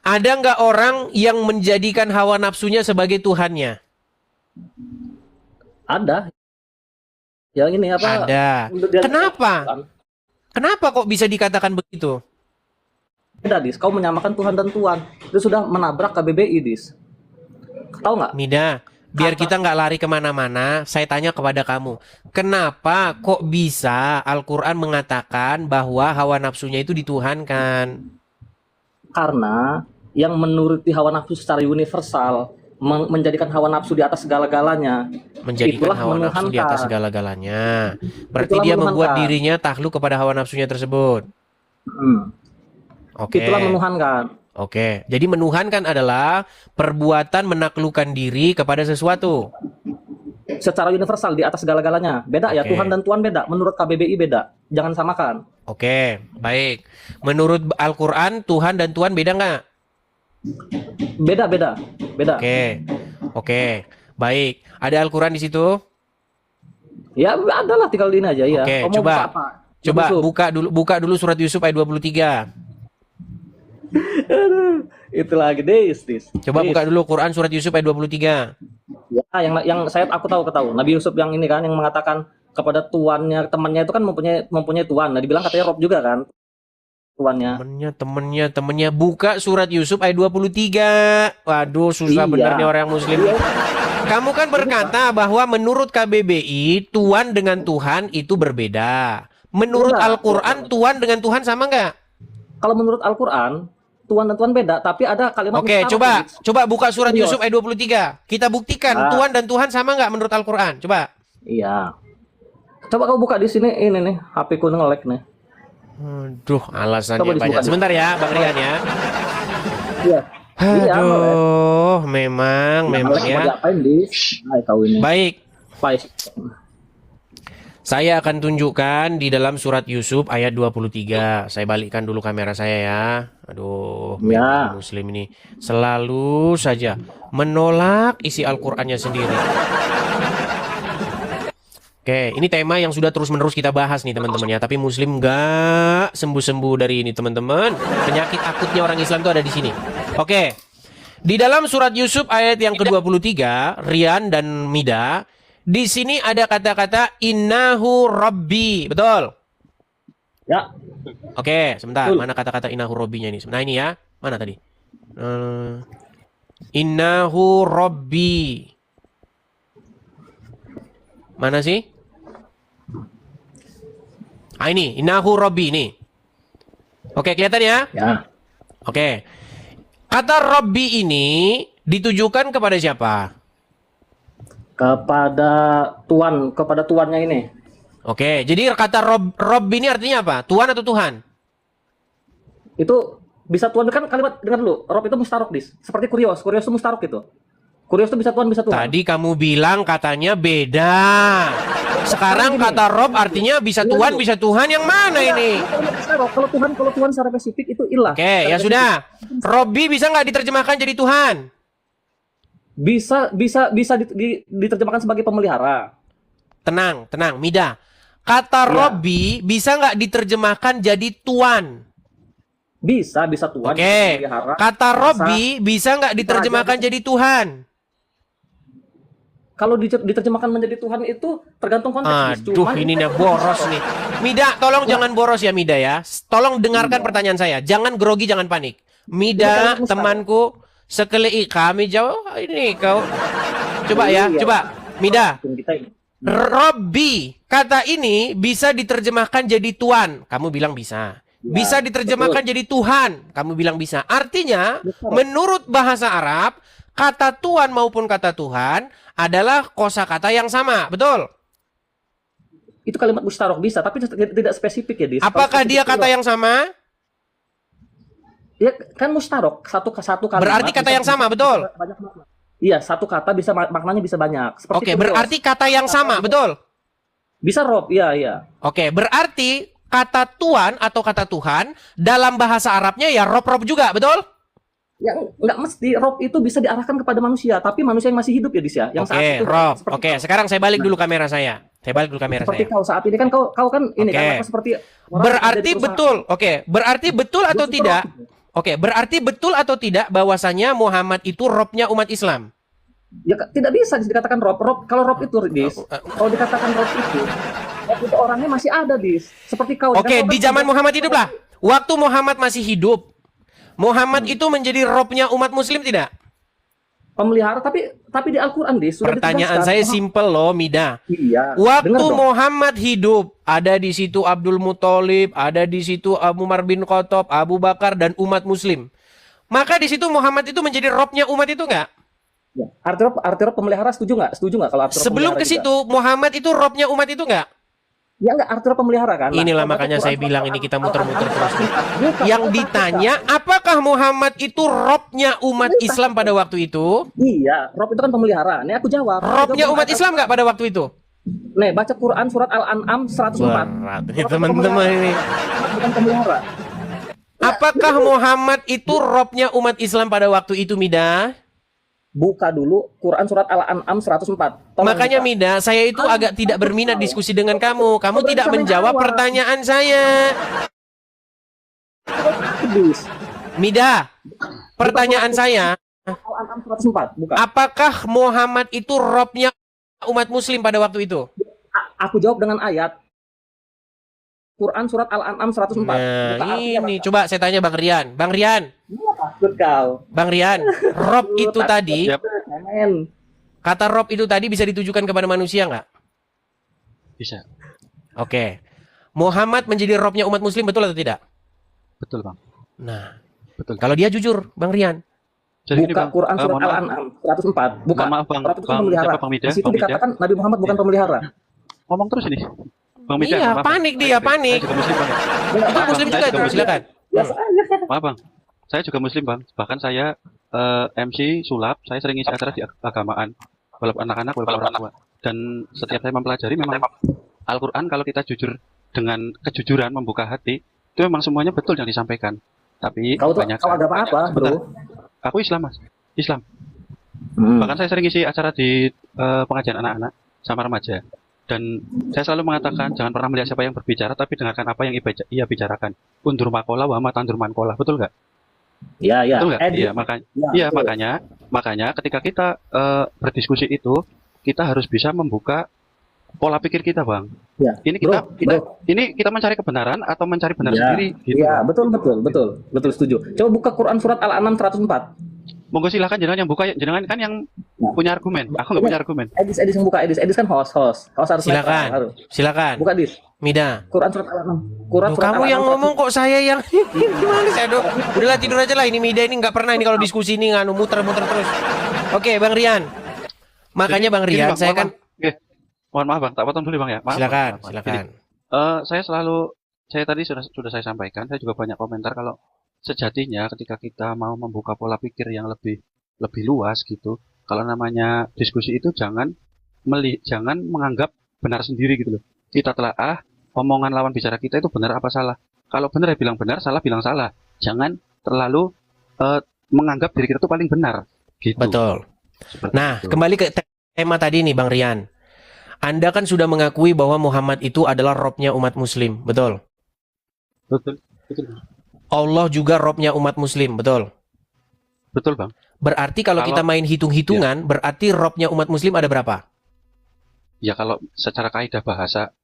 Ada nggak orang yang menjadikan hawa nafsunya sebagai Tuhannya? Ada. Yang ini apa? Ada. Kenapa? Kenapa kok bisa dikatakan begitu? Beda, Dis. Kau menyamakan Tuhan dan Tuan. Itu sudah menabrak KBBI, Dis. Tahu nggak? Mida, biar kita nggak lari kemana-mana, saya tanya kepada kamu. Kenapa kok bisa Al-Quran mengatakan bahwa hawa nafsunya itu dituhankan? Karena yang menuruti hawa nafsu secara universal, menjadikan hawa nafsu di atas segala-galanya, Menjadikan itulah hawa nafsu di atas menuhankan. segala-galanya. Berarti Itulah dia membuat menuhankan. dirinya takluk kepada hawa nafsunya tersebut. Hmm. Oke. Itulah menuhankan. Oke. Jadi menuhankan adalah perbuatan menaklukkan diri kepada sesuatu. Secara universal di atas segala-galanya. Beda ya, Oke. Tuhan dan Tuan beda. Menurut KBBI beda. Jangan samakan. Oke, baik. Menurut Al-Quran, Tuhan dan Tuhan beda nggak? Beda, beda. Beda. Oke, oke, baik. Ada Al-Quran di situ? Ya, adalah tinggal ini aja ya. Oke, Kau mau coba. buka apa? Coba Yusuf. buka dulu surat Yusuf ayat 23. Aduh, itu lagi Dis. Coba buka dulu Quran surat Yusuf ayat 23. Ya, yang aku tahu. Nabi Yusuf yang ini kan yang mengatakan kepada tuannya, temannya itu kan mempunyai tuan. Nah, dibilang katanya Rob juga kan tuannya. Temennya. Buka surat Yusuf ayat 23. Waduh, susah Iya. bener nih orang muslim. Kamu kan berkata bahwa menurut KBBI, Tuhan dengan Tuhan itu berbeda. Menurut Iya. Al-Quran, Tuhan dengan Tuhan sama nggak? Kalau menurut Al-Quran, tuan dan tuan beda, tapi ada kalimat Oke, mustarak, Dis. coba buka surat Serius. Yusuf ayat 23. Kita buktikan Ah. Tuhan dan Tuhan sama nggak menurut Al-Quran? Coba. Iya. Coba kau buka di sini ini nih, HP ku nge-lag nih. Aduh, alasannya Coba banyak. dibuka. Sebentar ya, Bang Rian ya. Iya. Iya, boleh. Aduh, memang Mau ya. diapain, Dis? Hai kau ini. Baik, Pais. saya akan tunjukkan di dalam surat Yusuf ayat 23. Saya balikkan dulu kamera saya ya. Aduh, Ya. memang muslim ini selalu saja menolak isi Al-Qur'annya sendiri. Oke, ini tema yang sudah terus-menerus kita bahas nih teman-teman ya. Tapi muslim nggak sembuh-sembuh dari ini teman-teman. Penyakit akutnya orang Islam itu ada di sini. Oke, di dalam surat Yusuf ayat yang ke-23, Rian dan Mida, di sini ada kata-kata innahu rabbi, betul? Ya. Oke, sebentar. Betul. Mana kata-kata innahu rabbinya ini? Nah ini ya, mana tadi? Innahu rabbi. Mana sih? Ah ini, innahu rabbi ini. Oke, kelihatan ya? Ya. Oke. Kata rabbi ini ditujukan kepada siapa? Kepada tuannya ini. Oke, jadi kata Rob ini artinya apa? Tuhan atau Tuhan? Itu bisa tuan kan kalimat, dengar dulu. Rob itu mustarok, Dis. Seperti kurios itu mustarok itu. Kurios itu bisa tuan, bisa Tuhan. Tadi kamu bilang katanya beda. Sekarang kata Rob artinya bisa Tuhan, bisa Tuhan. Yang mana ini? Kalau Tuhan secara spesifik itu ilah. Oke, ya sudah. Robbi bisa nggak diterjemahkan jadi Tuhan? Bisa diterjemahkan sebagai pemelihara. Tenang, Mida. Kata Ya. Robbi bisa nggak diterjemahkan jadi Tuan? Bisa Tuhan. Oke. Pemelihara. Kata Robbi bisa nggak diterjemahkan jadi Tuhan? Kalau diterjemahkan menjadi Tuhan itu tergantung konteks. Aduh, ini nih boros nih. Mida, tolong jangan boros ya Mida ya. Tolong dengarkan pertanyaan saya. Jangan grogi, jangan panik. Mida, temanku, sekali kami jawab ini kau. Coba ya, Iya. coba. Mida, Kita ini. Robbi, kata ini bisa diterjemahkan jadi Tuan. Kamu bilang bisa. Bisa diterjemahkan jadi Tuhan. Kamu bilang bisa. Artinya, menurut bahasa Arab, kata Tuhan maupun kata Tuhan adalah kosakata yang sama. Betul? Itu kalimat mustarok bisa, tapi tidak spesifik ya, Dis. Apakah dia kata yang sama? Ya kan mustarok, satu kalimat. Berarti kata yang sama, betul? Banyak makna. Iya, satu kata bisa maknanya bisa banyak. Seperti Oke, kurios. berarti kata yang sama, betul? Bisa Rob, iya. Oke, berarti kata Tuhan atau kata Tuhan dalam bahasa Arabnya ya rob-rob juga, betul? Ya nggak mesti Rob itu bisa diarahkan kepada manusia, tapi manusia yang masih hidup ya, Dis ya. Yang saat Oke, itu Rob. seperti Oke, sekarang saya balik dulu kamera saya. Saya balik dulu kamera seperti saya. kau saat ini kan kau kan ini Oke. kan apa, seperti orang Berarti jadi perusahaan. betul. Oke, berarti betul atau Betul, tidak? Rob. Oke, berarti betul atau tidak bahwasanya Muhammad itu robnya umat Islam? Ya tidak bisa dikatakan Rob. Kalau Rob itu, Dis, kalau dikatakan Rob itu orangnya masih ada, Dis. Seperti kau. Oke, di zaman Muhammad hidup lah. Waktu Muhammad masih hidup, Muhammad itu menjadi robnya umat Muslim tidak? Pemelihara, tapi di Al-Quran, Dis, sudah Pertanyaan ditegaskan. saya simpel loh, Mida. Iya. Waktu Dengar dong. Muhammad hidup, ada di situ Abdul Muthalib, ada di situ Abu Umar bin Khattab, Abu Bakar dan umat Muslim. Maka di situ Muhammad itu menjadi robnya umat itu enggak? Ya. Arti rob pemelihara setuju nggak? Setuju nggak kalau arti rob Sebelum pemelihara ke situ juga? Muhammad itu robnya umat itu enggak? Ya nggak, arti rob pemelihara kan? Nah, Inilah kalau makanya Quran saya surat bilang ini kita Al-An'am muter-muter terus. Bukan, Yang bukan, ditanya, bukan. apakah Muhammad itu robnya umat Islam pada waktu itu? Iya, rob itu kan pemelihara. Nih aku jawab. Robnya umat Islam nggak pada waktu itu? Nih, baca Quran surat Al-An'am 104. Berat nih teman-teman ini. Bukan pemelihara. Apakah Muhammad itu robnya umat Islam pada waktu itu, Mida? Buka dulu Quran surat Al-An'am 104. Tolong Makanya buka. Mida, saya itu agak tidak berminat diskusi dengan kamu. Kamu tidak menjawab pertanyaan saya. Dis. Mida, pertanyaan saya, Al-An'am 104. Buka. apakah Muhammad itu robnya umat Muslim pada waktu itu? Aku jawab dengan ayat. Quran surat Al-An'am 104. Buka Nah, artinya, ini Pak. coba saya tanya Bang Rian. Bang Rian, Takut kau. Bang Rian, rob itu tadi, Yap. Men. kata rob itu tadi bisa ditujukan kepada manusia nggak? Bisa. Oke. Muhammad menjadi robnya umat Muslim, betul atau tidak? Betul, Bang. Nah, Betul. kalau dia jujur, Bang Rian. Jadi gini, Buka Bang. Quran surat Mohon maaf. Al-An'am 104. Buka. Mohon maaf, Bang. Rob itu kan Bang, pemelihara. siapa, Bang Mida? Di situ Bang Mida? dikatakan Nabi Muhammad bukan pemelihara. Ngomong terus ini. Bang Mida, Iya, maaf, panik Bang. dia, panik. Saya juga muslim, Bang. Itu Muslim Saya juga juga tuh, Muslim. silakan. Biasa aja. Maaf, Bang. Saya juga muslim, Bang. Bahkan saya MC sulap, saya sering isi acara di agamaan. Walaupun anak-anak, walaupun orang tua. Dan setiap saya mempelajari memang Al-Quran kalau kita jujur dengan kejujuran membuka hati, itu memang semuanya betul yang disampaikan. Tapi Kau tuh banyak kau agama apa, bro? Aku Islam, Mas. Islam. Hmm. Bahkan saya sering isi acara di pengajian anak-anak sama remaja. Dan saya selalu mengatakan jangan pernah melihat siapa yang berbicara, tapi dengarkan apa yang ia bicarakan. Undur makola wa ma tandur mankola. Betul nggak? Ya, ya. Betul nggak? Iya, Ya, betul. makanya ketika kita berdiskusi itu, kita harus bisa membuka pola pikir kita, Bang. Ya. Ini Bro, ini kita mencari kebenaran atau mencari benar Ya, sendiri gitu. Iya, betul setuju. Coba buka Quran surat Al-An'am 104. Monggo silakan jenengan yang buka, jenengan kan yang Nah. punya argumen. Aku nggak punya argumen. Edis yang buka, Edis kan host harus harus Silakan. harus. Silakan. Buka Dis. Mida. Quran surat Al-An'am. Quran Loh, surat kamu yang Al-An'am ngomong kok saya yang gimana saya dong? Udahlah tidur aja lah, ini Mida ini nggak pernah ini kalau diskusi ini nganu muter-muter terus. Oke, Bang Rian. Makanya Bang Gini, Rian, saya kan Oke. Mohon maaf, Bang. Tak potong dulu, Bang ya. Maaf, silakan, Bang. silakan. Saya tadi sudah saya sampaikan, saya juga banyak komentar kalau sejatinya ketika kita mau membuka pola pikir yang lebih luas gitu, kalau namanya diskusi itu jangan menganggap benar sendiri gitu loh. Kita telaah omongan lawan bicara kita itu benar apa salah. Kalau benar ya bilang benar, salah bilang salah. Jangan terlalu menganggap diri kita itu paling benar gitu. Betul. Seperti Nah, itu. kembali ke tema tadi nih Bang Rian. Anda kan sudah mengakui bahwa Muhammad itu adalah robnya umat Muslim, betul? Betul. Allah juga robnya umat Muslim, betul? Betul, Bang. Berarti kalau Kalau- kita main hitung-hitungan, berarti robnya umat Muslim ada berapa? Ya kalau secara kaidah bahasa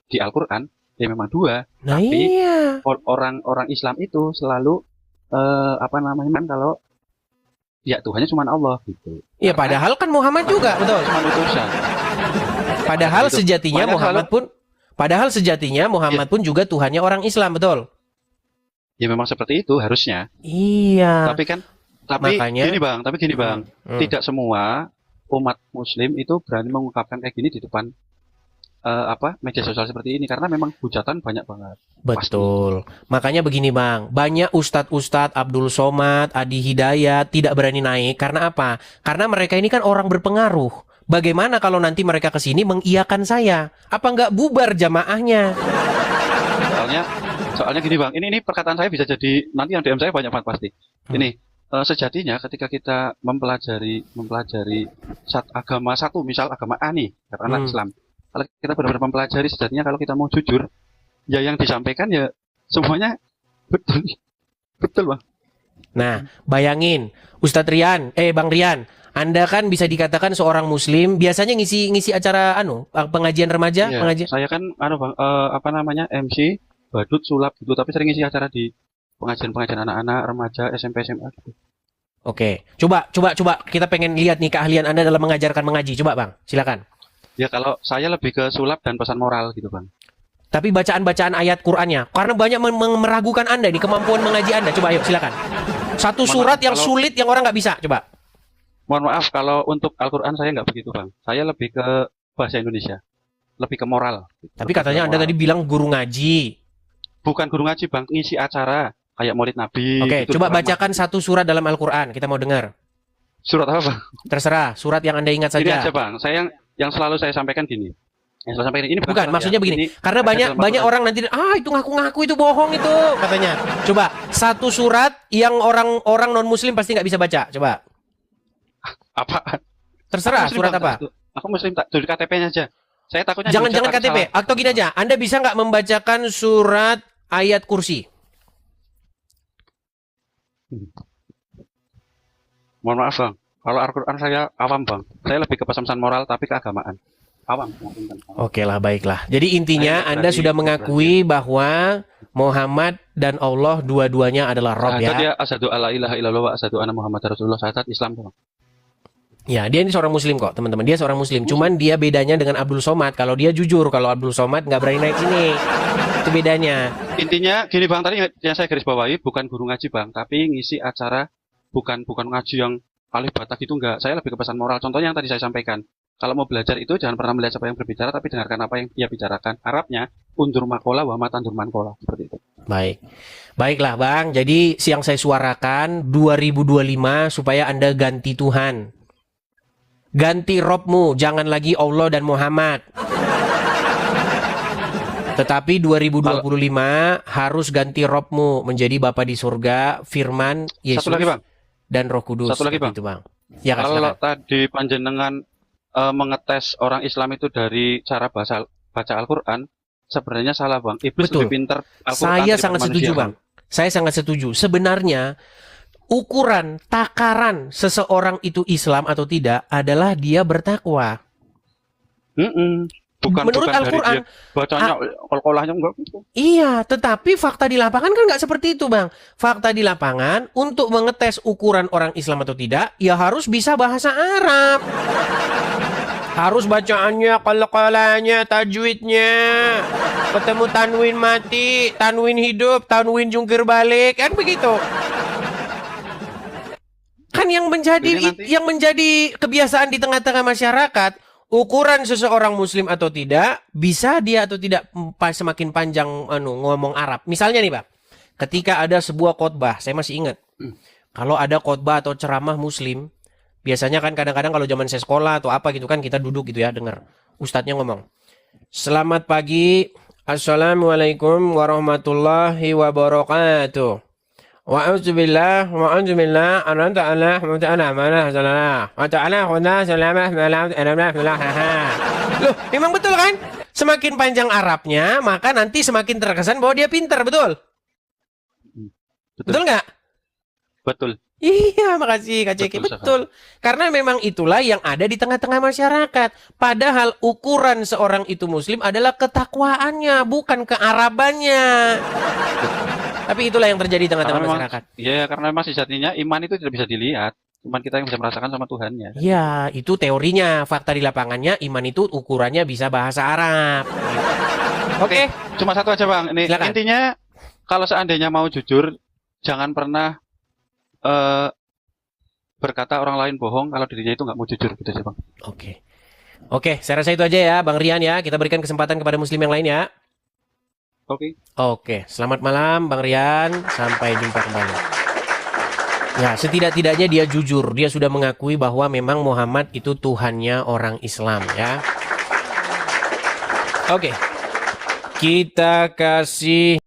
di Al-Quran ya memang dua. Nah Tapi- iya. Orang Islam itu selalu apa namanya kan kalau ya Tuhannya cuma Allah gitu. Ya padahal kan Muhammad juga, betul? Cuma utusan. Padahal Gitu. sejatinya Makanya Muhammad pun juga Tuhannya orang Islam, betul? Ya memang seperti itu harusnya. Iya. Tapi Makanya- gini bang, Hmm. tidak semua umat Muslim itu berani mengungkapkan kayak gini di depan media sosial seperti ini karena memang hujatan banyak banget. Betul. Makanya begini Bang, banyak ustadz-ustadz Abdul Somad, Adi Hidayat tidak berani naik karena apa? Karena mereka ini kan orang berpengaruh. Bagaimana kalau nanti mereka kesini mengiyakan saya? Apa nggak bubar jamaahnya? Soalnya gini bang, ini perkataan saya bisa jadi nanti yang DM saya banyak banget pasti. Ini sejatinya ketika kita mempelajari agama satu, misal agama A nih, katakanlah Islam. Kalau kita benar-benar mempelajari sejatinya kalau kita mau jujur, ya yang disampaikan ya semuanya betul. Betul, Bang. Nah, bayangin, Bang Rian, Anda kan bisa dikatakan seorang Muslim, biasanya ngisi acara pengajian remaja, Iya, pengajian. saya kan Bang, apa namanya? MC, badut, sulap gitu, tapi sering ngisi acara di pengajian-pengajian anak-anak, remaja, SMP, SMA gitu. Oke, coba kita pengen lihat nih keahlian Anda dalam mengajarkan mengaji. Coba, Bang, silakan. Ya kalau saya lebih ke sulap dan pesan moral gitu, Bang. Tapi bacaan-bacaan ayat Qur'annya, karena banyak meragukan Anda nih kemampuan mengaji Anda. Coba ayo silakan. Satu Mohon surat maaf, yang kalau- sulit yang orang nggak bisa. Coba. Mohon maaf kalau untuk Al-Quran saya nggak begitu, Bang. Saya lebih ke bahasa Indonesia, lebih ke moral. Tapi Lebih ke katanya Anda moral. tadi bilang guru ngaji. Bukan guru ngaji, Bang, ngisi acara kayak Maulid Nabi. Oke, gitu, coba ceramah. bacakan satu surat dalam Al-Qur'an. Kita mau dengar. Surat apa, Bang? Terserah, surat yang Anda ingat Ini saja. aja, Bang. Saya yang selalu saya sampaikan gini. Yang selalu sampaikan ini Bukan, surat maksudnya ya. begini. Ini Karena ada banyak dalam Al-Quran. orang nanti itu ngaku-ngaku itu bohong itu katanya. Coba satu surat yang orang non muslim pasti nggak bisa baca. Coba. Apa? Terserah Aku Muslim, surat Bang, apa. Aku Muslim, tak dari KTP-nya aja. Saya takutnya Jangan diucap KTP. salah. Atau gini aja. Anda bisa nggak membacakan surat ayat kursi? Mohon maaf, Bang. Kalau Al-Quran saya awam, Bang. Saya lebih ke pesan-pesan moral tapi keagamaan. Awam. Oke lah, baiklah. Jadi intinya Saya Anda berani, sudah berani. mengakui bahwa Muhammad dan Allah dua-duanya adalah Rob Syahadat ya. ya, asyhadu alla ilaha illallah wa asyhadu anna Muhammad Rasulullah. Syahadat Islam, Bang. Ya, dia ini seorang muslim kok, teman-teman. Dia seorang muslim. Cuman dia bedanya dengan Abdul Somad. Kalau dia jujur, kalau Abdul Somad nggak berani naik sini. Itu bedanya. Intinya gini, Bang, tadi yang saya garis bawahi bukan guru ngaji, Bang, tapi ngisi acara bukan ngaji yang alif bata gitu, enggak. Saya lebih ke pesan moral. Contohnya yang tadi saya sampaikan. Kalau mau belajar itu jangan pernah melihat siapa yang berbicara, tapi dengarkan apa yang dia bicarakan. Arabnya undur makola wa matandur mankola, seperti itu. Baik. Baiklah, Bang. Jadi siang saya suarakan 2025 supaya Anda ganti Tuhan. Ganti Robmu, jangan lagi Allah dan Muhammad. Tetapi 2025 harus ganti Robmu menjadi Bapa di surga, Firman, Yesus, Satu lagi, Bang. dan Roh Kudus. Satu lagi, Seperti Bang. itu, Bang. Ya, Kak, Kalau silakan. tadi panjenengan mengetes orang Islam itu dari cara baca Al-Quran, sebenarnya salah, Bang. Iblis Betul. lebih pintar Al-Quran Saya daripada sangat setuju, manusia, Bang. Saya sangat setuju. Sebenarnya ukuran takaran seseorang itu Islam atau tidak adalah dia bertakwa. Bukan Menurut bukan dari Al-Quran, dia bacanya kol-kolahnya enggak gitu. iya, tetapi fakta di lapangan kan nggak seperti itu, Bang. Fakta di lapangan untuk mengetes ukuran orang Islam atau tidak, ya harus bisa bahasa Arab. Harus bacaannya, qala-qalanya, tajwidnya. Ketemu tanwin mati, tanwin hidup, tanwin jungkir balik, kan begitu. Kan yang menjadi kebiasaan di tengah-tengah masyarakat, ukuran seseorang muslim atau tidak, bisa dia atau tidak semakin panjang ngomong Arab. Misalnya nih, Pak, ketika ada sebuah khotbah, saya masih ingat. Kalau ada khotbah atau ceramah muslim, biasanya kan kadang-kadang kalau zaman saya sekolah atau apa gitu kan kita duduk gitu ya, dengar ustadznya ngomong. Selamat pagi, assalamualaikum warahmatullahi wabarakatuh. Wa'udzubillah anan ta'ala Loh, memang betul kan? Semakin panjang Arabnya, maka nanti semakin terkesan bahwa dia pintar, betul? Betul nggak? Betul. Iya, makasih Kak Ceki. Betul. Karena memang itulah yang ada di tengah-tengah masyarakat. Padahal ukuran seorang itu muslim adalah ketakwaannya, bukan kearabannya. Tapi itulah yang terjadi di tengah-tengah masyarakat. Iya, karena memang sejatinya iman itu tidak bisa dilihat. Cuman kita yang bisa merasakan sama Tuhannya. Iya, itu teorinya. Fakta di lapangannya, iman itu ukurannya bisa bahasa Arab. Oke. Cuma satu aja, Bang. Ini Silakan. intinya kalau seandainya mau jujur, jangan pernah berkata orang lain bohong kalau dirinya itu nggak mau jujur, gitu aja, Bang. Oke. Oke, saya rasa itu aja ya, Bang Rian ya. Kita berikan kesempatan kepada muslim yang lain ya. Oke, selamat malam Bang Rian. Sampai jumpa kembali. Ya, setidak-tidaknya dia jujur. Dia sudah mengakui bahwa memang Muhammad itu Tuhannya orang Islam ya. Oke. Kita kasih